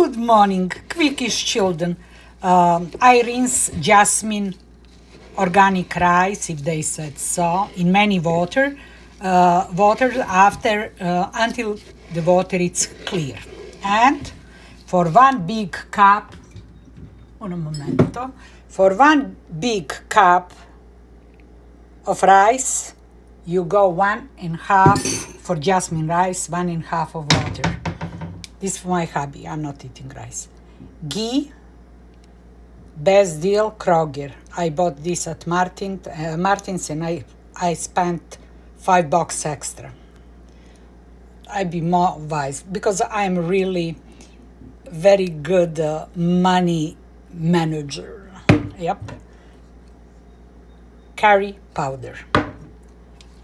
Good morning, quickish children. I rinse jasmine organic rice, if they said so, in many water after until the water is clear. And for one big cup, for one big cup of rice, you go 1.5 for jasmine rice, 1.5 of water. This is my hobby. I'm not eating rice. Ghee, best deal, Kroger. I bought this at Martin's and I spent $5 extra. I'd be more wise because I'm really very good money manager. Yep. Curry powder.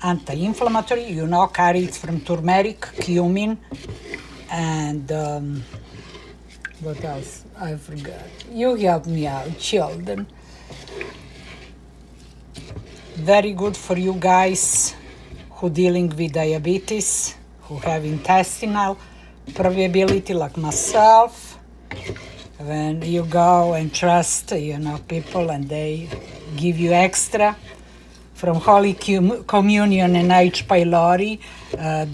Anti-inflammatory, curry is from turmeric, cumin, and what else? I forgot. You help me out, children. Very good for you guys who dealing with diabetes, who have intestinal probability like myself. When you go and trust, people and they give you extra. From Holy Communion and H. pylori,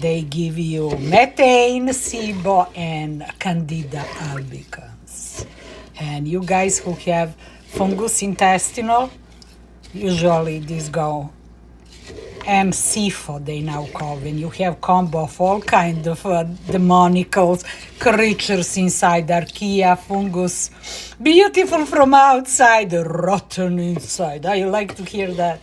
they give you methane, SIBO, and Candida albicans. And you guys who have fungus intestinal, usually these go MCFO, they now call, when you have combo of all kind of demonical creatures inside, archaea, fungus, beautiful from outside, rotten inside. I like to hear that.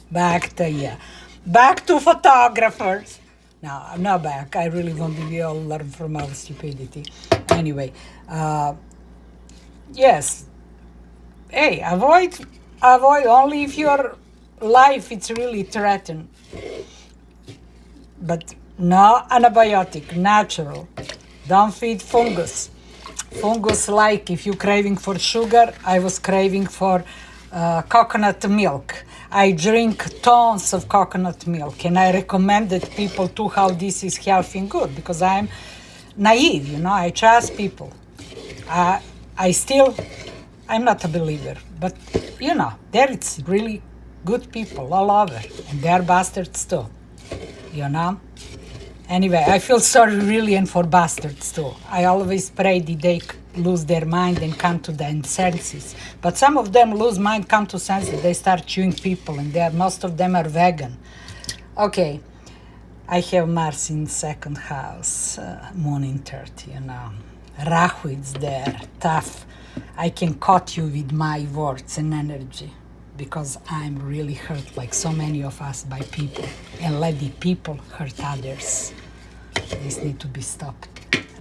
Back to photographers. No, I'm not back. I really want to be all learn from our stupidity. Anyway, yes. Hey, avoid only if your life is really threatened. But no antibiotic, natural. Don't feed fungus. Fungus, like if you're craving for sugar, I was craving for coconut milk. I drink tons of coconut milk, and I recommended people to how this is healthy and good because I'm naive, I trust people. I'm not a believer, but there it's really good people all over, and they're bastards too, Anyway, I feel sorry really and for bastards too. I always pray that they lose their mind and come to their senses. But some of them lose mind, come to senses, they start chewing people, and most of them are vegan. Okay, I have Mars in second house, Moon in 30, Rahu is there, tough. I can cut you with my words and energy because I'm really hurt, like so many of us, by people, and let the people hurt others. This need to be stopped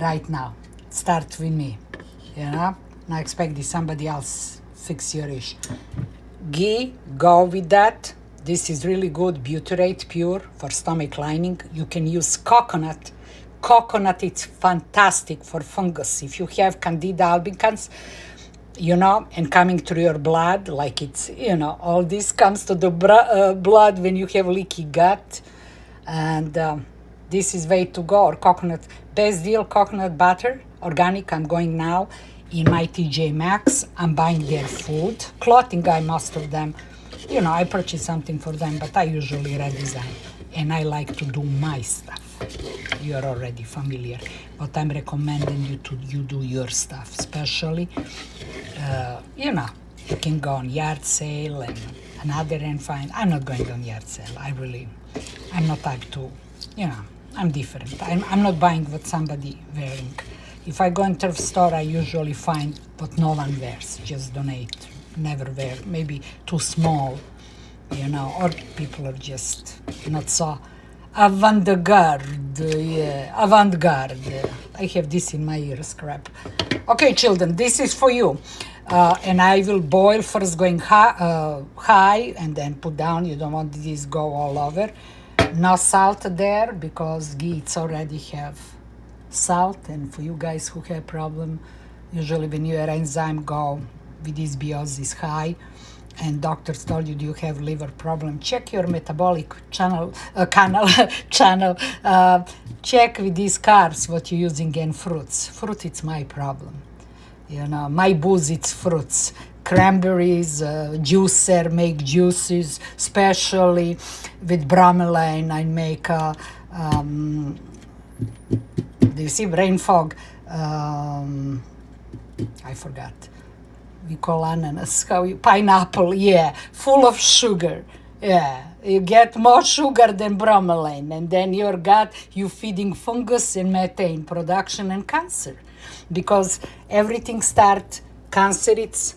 right now. Start with me, Now expect that somebody else fix your issue. Ghee, go with that. This is really good, butyrate, pure, for stomach lining. You can use coconut. Coconut is fantastic for fungus. If you have Candida albicans, and coming through your blood, like it's, all this comes to the blood when you have leaky gut. And this is way to go. Or coconut, best deal, coconut butter, organic. I'm going now in my TJ Maxx. I'm buying their food. Clothing, most of them, I purchase something for them, but I usually redesign. And I like to do my stuff. You're already familiar, but I'm recommending you do your stuff, especially, you can go on yard sale and another and find. I'm not going on yard sale. I'm not type to, I'm different. I'm not buying what somebody wearing. If I go into a store, I usually find what no one wears, just donate, never wear, maybe too small, or people are just not so avant-garde, avant-garde. I have this in my ear, scrap. Okay, children, this is for you. And I will boil first, going high, and then put down. You don't want this go all over. No salt there because ghee it's already have salt. And for you guys who have problem, usually when your enzyme go with this biosis high, and doctors told you have liver problem, check your metabolic channel. Check with these carbs what you're using in fruits. Fruit, it's my problem. My booze, it's fruits. Cranberries, juicer, make juices, especially with bromelain. I make, do you see brain fog? I forgot. We call ananas, pineapple, yeah, full of sugar. Yeah, you get more sugar than bromelain, and then your gut, you feeding fungus and methane production and cancer. Because everything starts, cancer, it's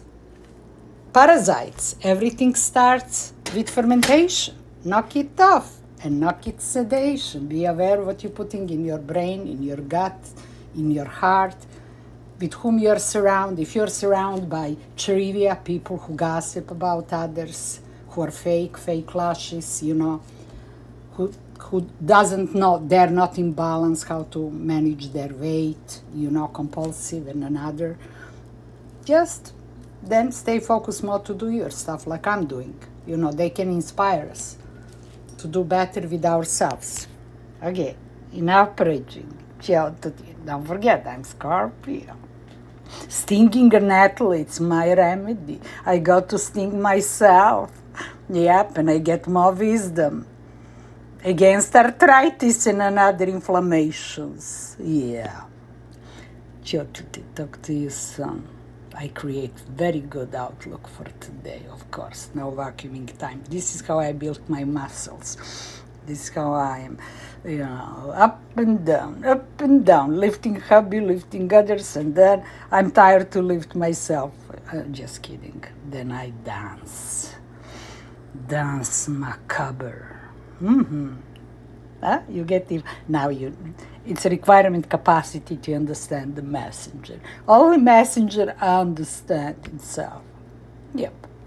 parasites. Everything starts with fermentation. Knock it off and knock it sedation. Be aware what you're putting in your brain, in your gut, in your heart, with whom you're surrounded. If you're surrounded by trivia, people who gossip about others, who are fake lashes, who doesn't know, they're not in balance how to manage their weight, compulsive and another. Just then stay focused more to do your stuff like I'm doing. They can inspire us to do better with ourselves. Okay, enough preaching. Don't forget, I'm Scorpio. Stinging a nettle, it's my remedy. I got to sting myself. Yep, and I get more wisdom against arthritis and other inflammations. Yeah. Talk to you soon. I create very good outlook for today, of course. No vacuuming time. This is how I built my muscles. This is how I am. Up and down, lifting hubby, lifting others, and then I'm tired to lift myself. Just kidding. Then I dance. Dance macabre. You get it. Now it's a requirement capacity to understand the messenger. Only messenger understands himself. Yep.